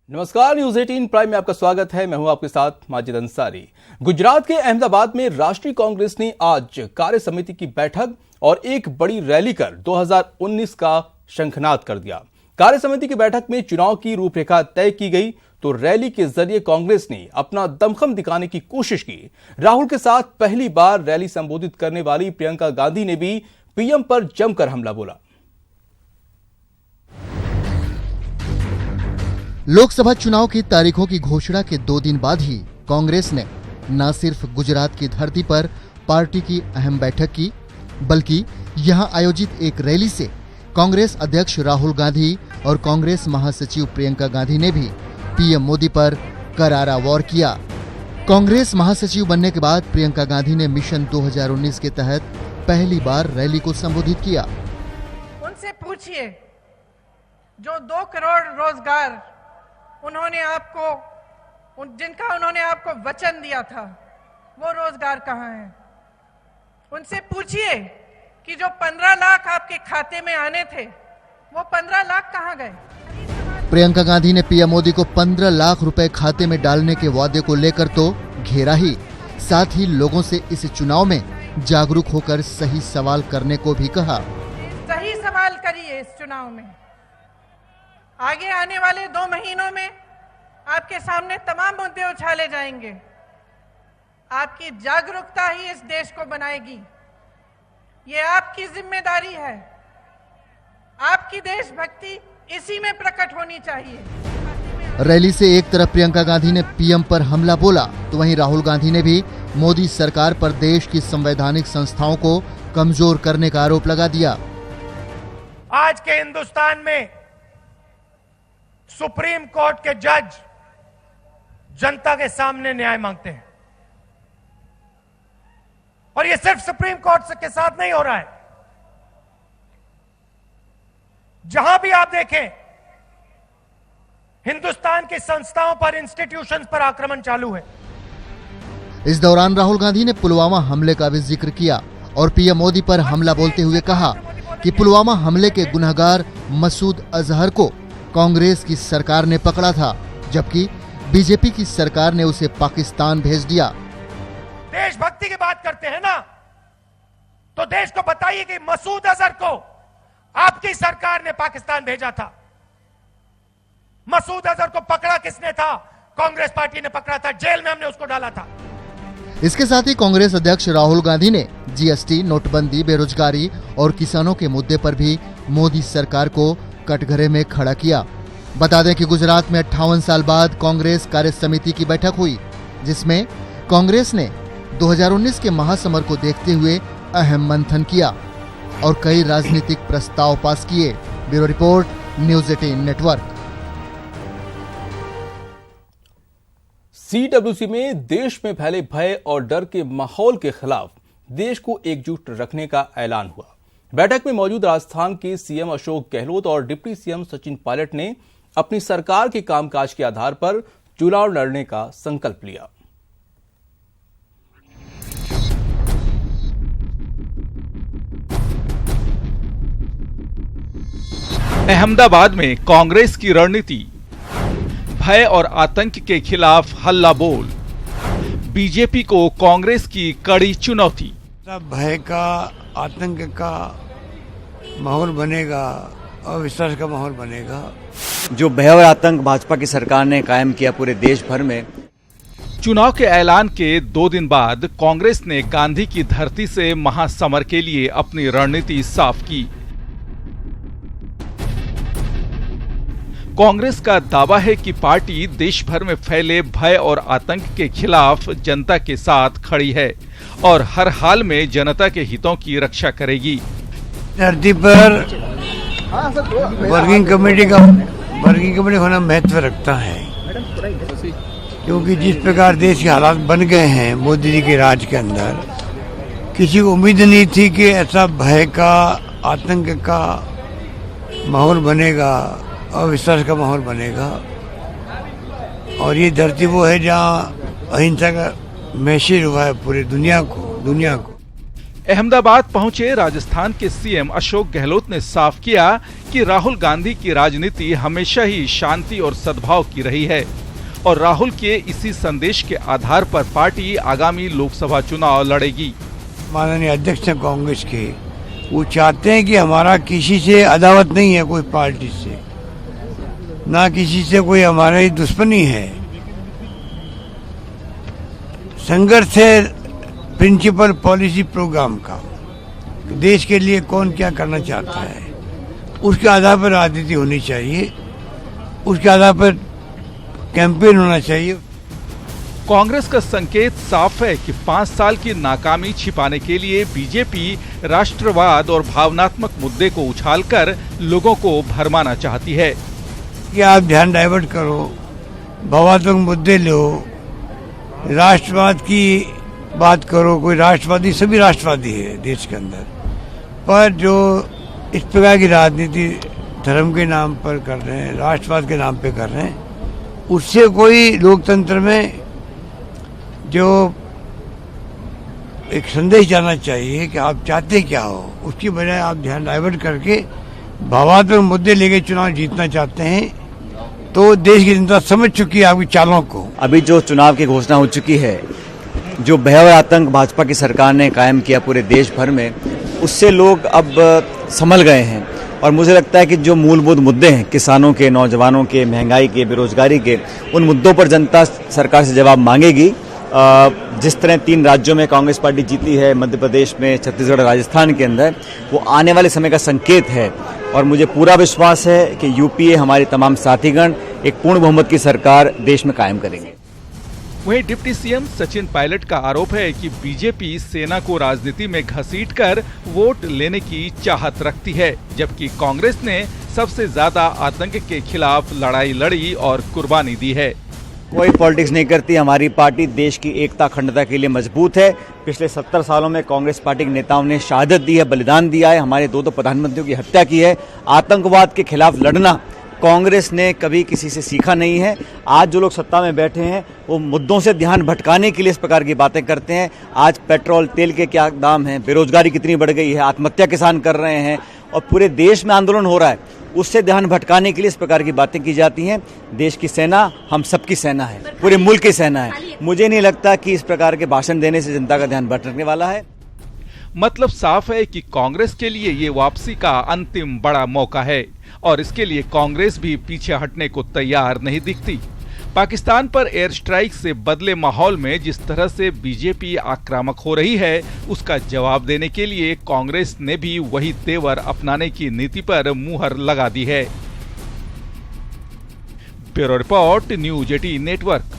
नमस्कार, news 18 prime में आपका स्वागत है। मैं हूं आपके साथ माजिद अंसारी। गुजरात के अहमदाबाद में राष्ट्रीय कांग्रेस ने आज कार्य समिति की बैठक और एक बड़ी रैली कर 2019 का शंखनाद कर दिया। कार्य समिति की बैठक में चुनाव की रूपरेखा तय की गई तो रैली के जरिए कांग्रेस ने अपना दमखम दिखाने की कोशिश की। राहुल के साथ पहली बार रैली संबोधित करने वाली प्रियंका गांधी ने भी पीएम पर जमकर हमला बोला। लोकसभा चुनाव की तारीखों की घोषणा के 2 दिन बाद ही कांग्रेस ने न सिर्फ गुजरात की धरती पर पार्टी की अहम बैठक की, बल्कि यहां आयोजित एक रैली से कांग्रेस अध्यक्ष राहुल गांधी और कांग्रेस महासचिव प्रियंका गांधी ने भी पीएम मोदी पर करारा वार किया। कांग्रेस महासचिव बनने के बाद प्रियंका गांधी ने मिशन 2019 के तहत पहली बार रैली को संबोधित किया। उनसे पूछिए, जो 2 करोड़ रोजगार जिनका उन्होंने आपको वचन दिया था, वो रोजगार कहाँ है? उनसे पूछिए कि जो 15 लाख आपके खाते में आने थे, वो 15 लाख कहाँ गए? प्रियंका गांधी ने पीएम मोदी को 15 लाख रुपए खाते में डालने के वादे को लेकर तो घेरा ही, साथ ही लोगों से इस चुनाव में जागरूक होकर सही सवाल करने को भी कहा। सही सवाल करिए। इस चुनाव में आगे आने वाले 2 महीनों में आपके सामने तमाम मुद्दे उछाले जाएंगे। आपकी जागरूकता ही इस देश को बनाएगी। ये आपकी जिम्मेदारी है। आपकी देशभक्ति इसी में प्रकट होनी चाहिए। रैली से एक तरफ प्रियंका गांधी ने पीएम पर हमला बोला तो वहीं राहुल गांधी ने भी मोदी सरकार पर देश की संवैधानिक संस्थाओं को कमजोर करने का आरोप लगा दिया। आज के हिंदुस्तान में सुप्रीम कोर्ट के जज जनता के सामने न्याय मांगते हैं, और ये सिर्फ सुप्रीम कोर्ट के साथ नहीं हो रहा है। जहां भी आप देखें, हिंदुस्तान की संस्थाओं पर, इंस्टीट्यूशंस पर आक्रमण चालू है। इस दौरान राहुल गांधी ने पुलवामा हमले का भी जिक्र किया और पीएम मोदी पर हमला बोलते हुए कहा कि पुलवामा हमले के गुनहगार मसूद अजहर को कांग्रेस की सरकार ने पकड़ा था, जबकि बीजेपी की सरकार ने उसे पाकिस्तान भेज दिया। देशभक्ति की बात करते हैं ना, तो देश को बताइए कि मसूद अजहर को आपकी सरकार ने पाकिस्तान भेजा था। मसूद अजहर को पकड़ा किसने था? कांग्रेस पार्टी ने पकड़ा था, जेल में हमने उसको डाला था। इसके साथ ही कांग्रेस अध्यक्ष राहुल गांधी ने जीएसटी, नोटबंदी, बेरोजगारी और किसानों के मुद्दे पर भी मोदी सरकार को कटघरे में खड़ा किया। बता दें कि गुजरात में 58 साल बाद कांग्रेस कार्य समिति की बैठक हुई, जिसमें कांग्रेस ने 2019 के महासमर को देखते हुए अहम मंथन किया और कई राजनीतिक प्रस्ताव पास किए। Bureau report, news 18 network. CWC में देश में फैले भय और डर के माहौल के खिलाफ देश को एकजुट रखने का ऐलान हुआ। बैठक में मौजूद राजस्थान के सीएम अशोक गहलोत और डिप्टी सीएम सचिन पायलट ने अपनी सरकार के कामकाज के आधार पर चुनाव लड़ने का संकल्प लिया। अहमदाबाद में कांग्रेस की रणनीति, भय और आतंक के खिलाफ हल्ला बोल, बीजेपी को कांग्रेस की कड़ी चुनौती। भय का, आतंक का माहौल बनेगा और विश्वास का माहौल बनेगा। जो भय और आतंक भाजपा की सरकार ने कायम किया पूरे देश भर में। चुनाव के ऐलान के 2 दिन बाद कांग्रेस ने गांधी की धरती से महासमर के लिए अपनी रणनीति साफ की। कांग्रेस का दावा है कि पार्टी देश भर में फैले भय और आतंक के खिलाफ जनता के साथ खड़ी है और हर हाल में जनता के हितों की रक्षा करेगी। धरती पर वर्किंग कमेटी होना महत्व रखता है, क्योंकि जिस प्रकार देश के हालात बन गए हैं मोदी जी के राज के अंदर, किसी को उम्मीद नहीं थी कि ऐसा भय का, आतंक का माहौल बनेगा और विश्वास का माहौल बनेगा। और ये धरती वो है जहाँ अहिंसा का मैसेज हुआ है पूरी दुनिया को। अहमदाबाद पहुंचे राजस्थान के सीएम अशोक गहलोत ने साफ किया कि राहुल गांधी की राजनीति हमेशा ही शांति और सद्भाव की रही है और राहुल के इसी संदेश के आधार पर पार्टी आगामी लोकसभा चुनाव लड़ेगी। माननीय अध्यक्ष हैं कांग्रेस के, वो चाहते हैं कि हमारा किसी से अदावत नहीं है, कोई पार्टी से ना किसी से कोई हमारी दुश्मनी है। संघर्ष है प्रिंसिपल पॉलिसी प्रोग्राम का, देश के लिए कौन क्या करना चाहता है, उसके आधार पर राजनीति होनी चाहिए, उसके आधार पर कैंपेन होना चाहिए। कांग्रेस का संकेत साफ है कि 5 साल की नाकामी छिपाने के लिए बीजेपी राष्ट्रवाद और भावनात्मक मुद्दे को उछालकर लोगों को भरमाना चाहती है। कि आप ध्यान डाइवर्ट करो, भावनात्मक मुद्दे लो, राष्ट्रवाद की बात करो। कोई राष्ट्रवादी, सभी राष्ट्रवादी है देश के अंदर, पर जो इस प्रकार की राजनीति धर्म के नाम पर कर रहे हैं, राष्ट्रवाद के नाम पे कर रहे हैं, उससे कोई लोकतंत्र में जो एक संदेश जाना चाहिए कि आप चाहते क्या हो, उसकी बजाय आप ध्यान डाइवर्ट करके भावनात्मक मुद्दे लेके चुनाव जीतना चाहते हैं, तो देश की जनता समझ चुकी है आपकी चालों को। अभी जो चुनाव की घोषणा हो चुकी है, जो भय और आतंक भाजपा की सरकार ने कायम किया पूरे देश भर में, उससे लोग अब संभल गए हैं और मुझे लगता है कि जो मूलभूत मुद्दे हैं किसानों के, नौजवानों के, महंगाई के, बेरोजगारी के, उन मुद्दों पर जनता सरकार से जवाब मांगेगी। जिस तरह 3 राज्यों में कांग्रेस पार्टी जीती है, मध्य प्रदेश में, छत्तीसगढ़, राजस्थान के अंदर, वो आने वाले समय का संकेत है और मुझे पूरा विश्वास है कि यूपीए हमारे तमाम साथीगण एक पूर्ण बहुमत की सरकार देश में कायम करेंगे। वहीं डिप्टी सीएम सचिन पायलट का आरोप है कि बीजेपी सेना को राजनीति में घसीटकर वोट लेने की चाहत रखती है, जबकि कांग्रेस ने सबसे ज्यादा आतंक के खिलाफ लड़ाई लड़ी और कुर्बानी दी है। कोई पॉलिटिक्स नहीं करती, हमारी पार्टी देश की एकता अखंडता के लिए मजबूत है। पिछले 70 सालों में कांग्रेस पार्टी के नेताओं ने शहादत दी है, बलिदान दिया है, हमारे 2 प्रधानमंत्रियों की हत्या की है। आतंकवाद के खिलाफ लड़ना कांग्रेस ने कभी किसी से सीखा नहीं है। आज जो लोग सत्ता में बैठे हैं वो मुद्दों से ध्यान भटकाने के लिए इस प्रकार की बातें करते हैं। आज पेट्रोल तेल के क्या दाम हैं, बेरोजगारी कितनी बढ़ गई है, आत्महत्या किसान कर रहे हैं और पूरे देश में आंदोलन हो रहा है, उससे ध्यान भटकाने के लिए इस प्रकार की बातें की जाती हैं। देश की सेना हम सबकी सेना है, पूरे मुल्क की सेना है। मुझे नहीं लगता कि इस प्रकार के भाषण देने से जनता का ध्यान भटकने वाला है। मतलब साफ है कि कांग्रेस के लिए ये वापसी का अंतिम बड़ा मौका है और इसके लिए कांग्रेस भी पीछे हटने को तैयार नहीं दिखती। पाकिस्तान पर एयर स्ट्राइक से बदले माहौल में जिस तरह से बीजेपी आक्रामक हो रही है, उसका जवाब देने के लिए कांग्रेस ने भी वही तेवर अपनाने की नीति पर मुहर लगा दी है। Bureau report, news 18 network.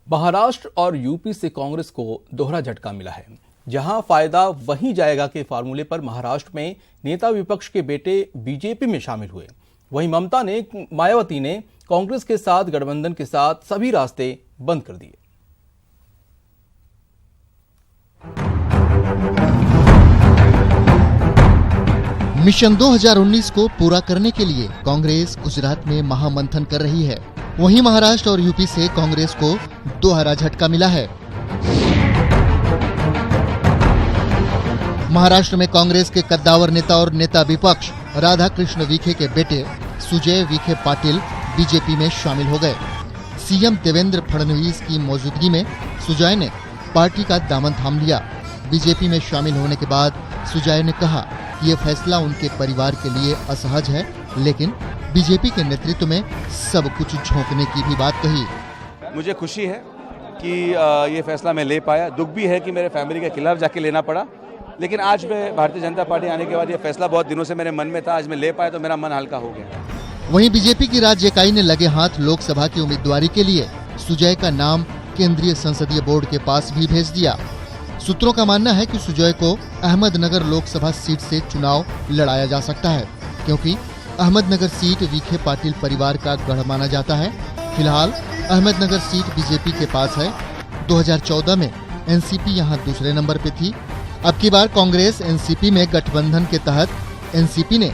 Maharashtra और यूपी से कांग्रेस को दोहरा झटका मिला है। जहां फायदा वहीं जाएगा के फार्मूले पर महाराष्ट्र में नेता विपक्ष के बेटे बीजेपी में शामिल हुए, वहीं मायावती ने कांग्रेस के साथ गठबंधन के साथ सभी रास्ते बंद कर दिए। मिशन 2019 को पूरा करने के लिए कांग्रेस गुजरात में महामंथन कर रही है। वहीं महाराष्ट्र और यूपी से कांग्रेस को दोहरा झटका मिला है। महाराष्ट्र में कांग्रेस के कद्दावर नेता और नेता विपक्ष राधाकृष्ण विखे के बेटे सुजय विखे पाटिल बीजेपी में शामिल हो गए। सीएम देवेंद्र फडणवीस की मौजूदगी में सुजय ने पार्टी का दामन थाम लिया। बीजेपी में शामिल होने के बाद सुजय ने कहा कि ये फैसला उनके परिवार के लिए असहज है, लेकिन बीजेपी के नेतृत्व में सब कुछ झोंकने की भी बात कही। मुझे खुशी है कि ये फैसला मैं ले पाया। दुख भी है कि मेरे फैमिली के खिलाफ जाके लेना पड़ा, लेकिन आज मैं भारतीय जनता पार्टी आने के बाद ये फैसला बहुत दिनों से मेरे मन में था, आज मैं ले पाया तो मेरा मन हल्का हो गया। वहीं बीजेपी की राज्य इकाई ने लगे हाथ लोकसभा की उम्मीदवारी के लिए सुजय का नाम केंद्रीय संसदीय बोर्ड के पास भी भेज दिया। सूत्रों का मानना है कि सुजय को अहमदनगर लोकसभा सीट से चुनाव लड़ाया जा सकता है, क्योंकि अहमदनगर सीट विखे पाटिल परिवार का गढ़ माना जाता है। फिलहाल अहमदनगर सीट बीजेपी के पास है। 2014 में एनसीपी यहां दूसरे नंबर पे थी। अब की बार कांग्रेस एनसीपी में गठबंधन के तहत एनसीपी ने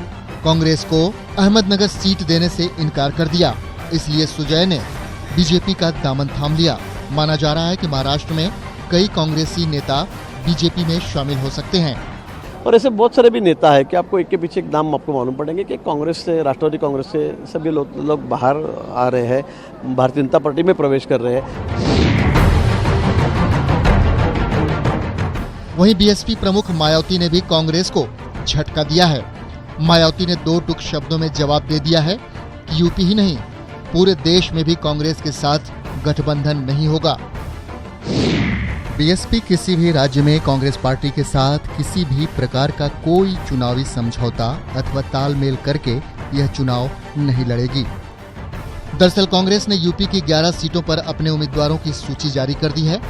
कांग्रेस को अहमदनगर सीट देने से इनकार कर दिया, इसलिए सुजय ने बीजेपी का दामन थाम लिया। माना जा रहा है कि महाराष्ट्र में कई कांग्रेसी नेता बीजेपी में शामिल हो सकते हैं। और ऐसे बहुत सारे भी नेता है कि आपको एक के पीछे एक नाम आपको मालूम पड़ेंगे कि कांग्रेस से, राष्ट्रवादी कांग्रेस से सभी लोग बाहर आ रहे हैं, भारतीय जनता पार्टी में प्रवेश कर रहे हैं। वहीं बीएसपी प्रमुख मायावती ने भी कांग्रेस को झटका दिया है। मायावती ने 2 टूक शब्दों में जवाब दे दिया है कि यूपी ही नहीं, पूरे देश में भी कांग्रेस के साथ गठबंधन नहीं होगा। बीएसपी किसी भी राज्य में कांग्रेस पार्टी के साथ किसी भी प्रकार का कोई चुनावी समझौता अथवा तालमेल करके यह चुनाव नहीं लड़ेगी। दरअसल कांग्रेस ने यूपी की 11 सीटों पर अपने उम्मीदवारों की सूची जारी कर दी है।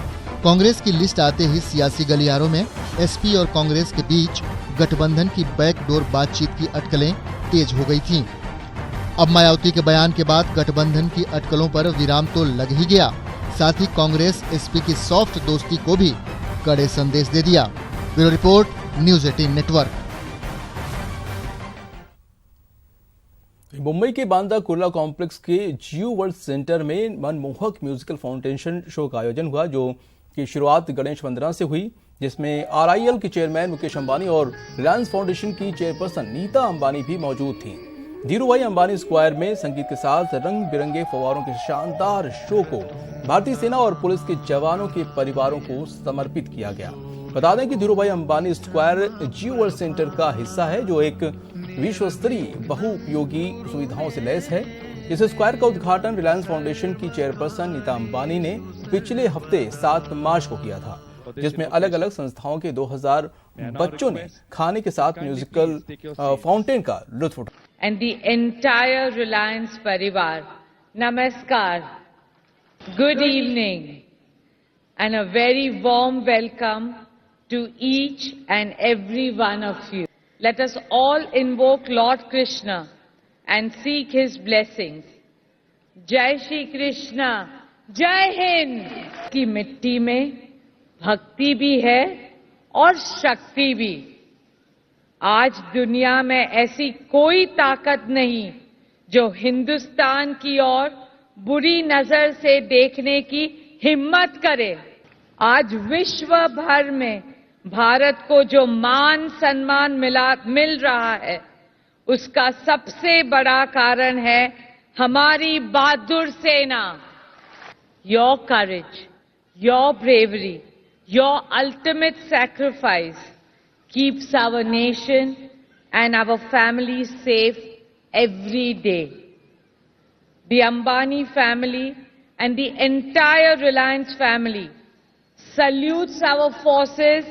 कांग्रेस की लिस्ट आते ही सियासी गलियारों में एसपी और कांग्रेस के बीच गठबंधन की बैकडोर बातचीत की अटकलें तेज हो गई थीं। अब मायावती के बयान के बाद गठबंधन की अटकलों पर विराम तो लग ही गया, साथ ही कांग्रेस एसपी की सॉफ्ट दोस्ती को भी कड़े संदेश दे दिया। Bureau report, news 18 network. Mumbai के बांद्रा कुर्ला कॉम्प्लेक्स के जियो वर्ल्ड सेंटर में मनमोहक म्यूजिकल फाउंडेशन शो का आयोजन हुआ, जो की शुरुआत गणेश वंदना से हुई, जिसमें आरआईएल के चेयरमैन मुकेश अंबानी और रिलायंस फाउंडेशन की चेयरपर्सन नीता अंबानी भी मौजूद थीं। धीरूभाई अंबानी स्क्वायर में संगीत के साथ रंग बिरंगे फव्वारों के शानदार शो को भारतीय सेना और पुलिस के जवानों के परिवारों को समर्पित किया गया। बता दें कि धीरूभाई अंबानी स्क्वायर जियो वर्ल्ड सेंटर का हिस्सा है, जो एक विश्व स्तरीय बहुउपयोगी सुविधाओं से लैस है। इस स्क्वायर का उद्घाटन रिलायंस फाउंडेशन की चेयरपर्सन नीता अंबानी ने पिछले हफ्ते 7 मार्च को किया था, जिसमें अलग अलग संस्थाओं के 2000 बच्चों ने खाने के साथ म्यूजिकल फाउंटेन का लुत्फ उठाया। And the entire Reliance Parivar, Namaskar, good evening, and a very warm welcome to each and every one of you. Let us all invoke Lord Krishna and seek his blessings. Jai Shri Krishna, Jai Hind. की मिट्टी में भक्ति भी है और शक्ति भी। आज दुनिया में ऐसी कोई ताकत नहीं जो हिंदुस्तान की ओर बुरी नजर से देखने की हिम्मत करे। आज विश्व भर में भारत को जो मान सम्मान मिल रहा है, उसका सबसे बड़ा कारण है हमारी बहादुर सेना। Your courage, your bravery, your ultimate sacrifice keeps our nation and our families safe every day. The Ambani family and the entire Reliance family salutes our forces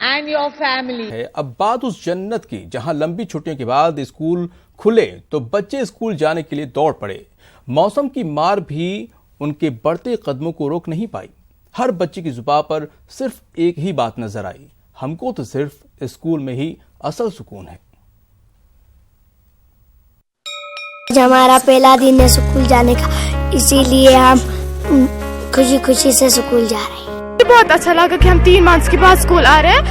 and your family. अब बात उस जन्नत की जहां लंबी छुट्टियों के बाद स्कूल खुले तो बच्चे स्कूल जाने के लिए दौड़ पड़े। मौसम की मार भी उनके बढ़ते कदमों को रोक नहीं पाई। हर बच्चे की जुबान पर सिर्फ एक ही बात नजर आई, हमको तो सिर्फ स्कूल में ही असल सुकून है। हमारा पहला दिन है स्कूल जाने का, इसीलिए हम खुशी खुशी से स्कूल जा रहे हैं। बहुत अच्छा लगा कि हम 3 मार्च के बाद स्कूल आ रहे हैं।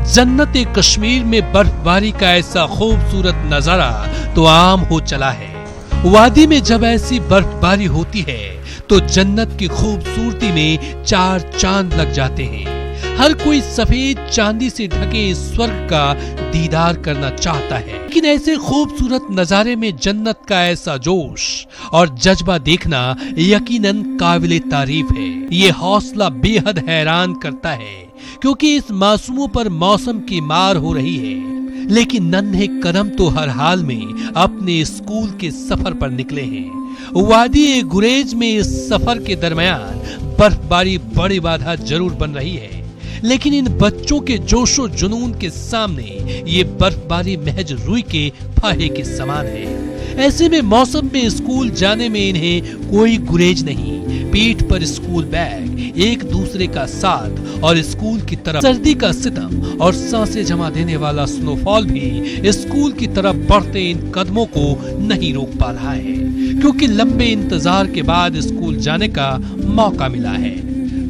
जन्नत कश्मीर में बर्फबारी का ऐसा खूबसूरत नजारा तो आम हो चला है। वादी में जब ऐसी बर्फबारी होती है तो जन्नत की खूबसूरती में 4 चांद लग जाते हैं। हर कोई सफेद चांदी से ढके स्वर्ग का दीदार करना चाहता है, लेकिन ऐसे खूबसूरत नजारे में जन्नत का ऐसा जोश और जज्बा देखना यकीनन काबिले तारीफ है। ये हौसला बेहद हैरान करता है, क्योंकि इस मासूमों पर मौसम की मार हो रही है, लेकिन नन्हे कदम तो हर हाल में अपने स्कूल के सफर पर निकले हैं। वादी गुरेज में इस सफर के दरमियान बर्फबारी बड़ी बाधा जरूर बन रही है, लेकिन इन बच्चों के जोशो जुनून के सामने ये बर्फबारी महज रुई के फाहे के समान है। ऐसे में मौसम में स्कूल जाने में इन्हें कोई गुरेज नहीं। पीठ पर स्कूल बैग, एक दूसरे का साथ और स्कूल की तरफ सर्दी का सितम और सांसें जमा देने वाला स्नोफॉल भी स्कूल की तरफ बढ़ते इन कदमों को नहीं रोक पा रहा है, क्योंकि लंबे इंतजार के बाद स्कूल जाने का मौका मिला है।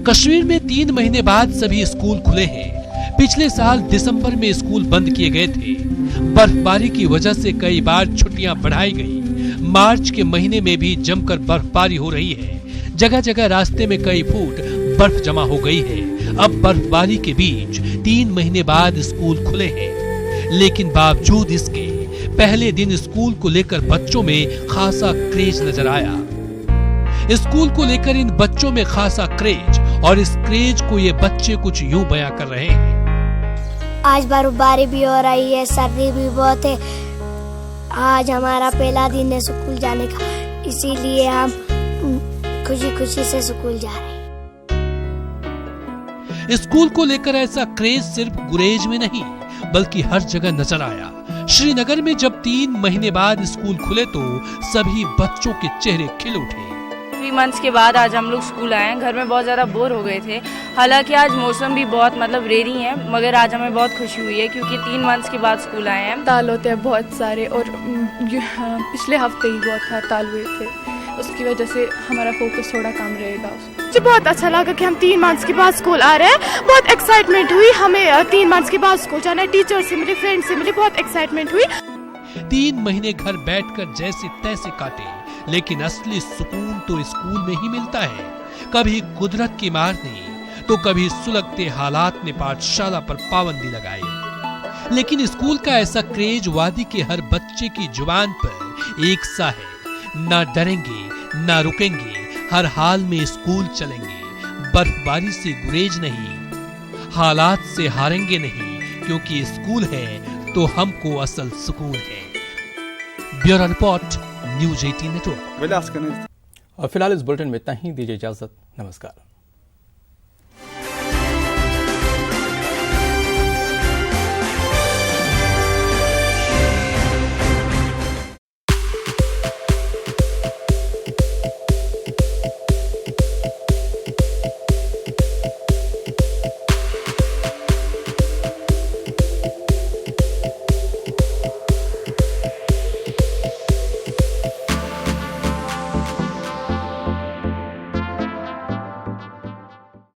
कश्मीर में 3 महीने बाद सभी स्कूल खुले हैं। पिछले साल दिसंबर में स्कूल बंद किए गए थे। बर्फबारी की वजह से कई बार छुट्टियां बढ़ाई गई। मार्च के महीने में भी जमकर बर्फबारी हो रही है। जगह जगह रास्ते में कई फुट बर्फ जमा हो गई है। अब बर्फबारी के बीच 3 महीने बाद स्कूल खुले हैं, लेकिन बावजूद इसके पहले दिन स्कूल को लेकर बच्चों में खासा क्रेज नजर आया। स्कूल को लेकर इन बच्चों में खासा क्रेज, और इस क्रेज को ये बच्चे कुछ यूं बयां कर रहे हैं। आज बर्फबारी भी हो रही है, सर्दी भी बहुत है। आज हमारा पहला दिन है स्कूल जाने का, इसीलिए हम खुशी खुशी से स्कूल जा रहे हैं। स्कूल को लेकर ऐसा क्रेज सिर्फ गुरेज में नहीं बल्कि हर जगह नजर आया। श्रीनगर में जब 3 महीने बाद स्कूल खुले तो सभी बच्चों के चेहरे खिल उठे। 3 मंथ्स के बाद आज हम लोग स्कूल आए हैं। घर में बहुत ज़्यादा बोर हो गए थे। हालांकि आज मौसम भी बहुत रेनी है, मगर आज हमें बहुत खुशी हुई है क्योंकि 3 मंथ्स के बाद स्कूल आए हैं। ताल होते हैं बहुत सारे, और पिछले हफ्ते ही बहुत ताल हुए थे, उसकी वजह से हमारा फोकस थोड़ा कम रहेगा। मुझे बहुत अच्छा लगा कि हम 3 मंथ्स के बाद स्कूल आ रहे हैं। बहुत एक्साइटमेंट हुई, हमें 3 मंथ्स के बाद स्कूल जाना है। टीचर से मिले, फ्रेंड से मिले, बहुत एक्साइटमेंट हुई। 3 महीने घर बैठकर जैसे तैसे काटे, लेकिन असली सुकून तो स्कूल में ही मिलता है। कभी कुदरत की मार ने तो कभी सुलगते हालात ने पाठशाला पर पाबंदी लगाई, लेकिन स्कूल का ऐसा क्रेज वादी के हर बच्चे की जुबान पर एक सा है, ना डरेंगे ना रुकेंगे, हर हाल में स्कूल चलेंगे। बर्फबारी से गुरेज नहीं, हालात से हारेंगे नहीं, क्योंकि स्कूल है तो हमको असल सुकून है। Bureau report, news 18 network. और फिलहाल इस बुलेटिन में इतना ही। दीजिए इजाजत, नमस्कार।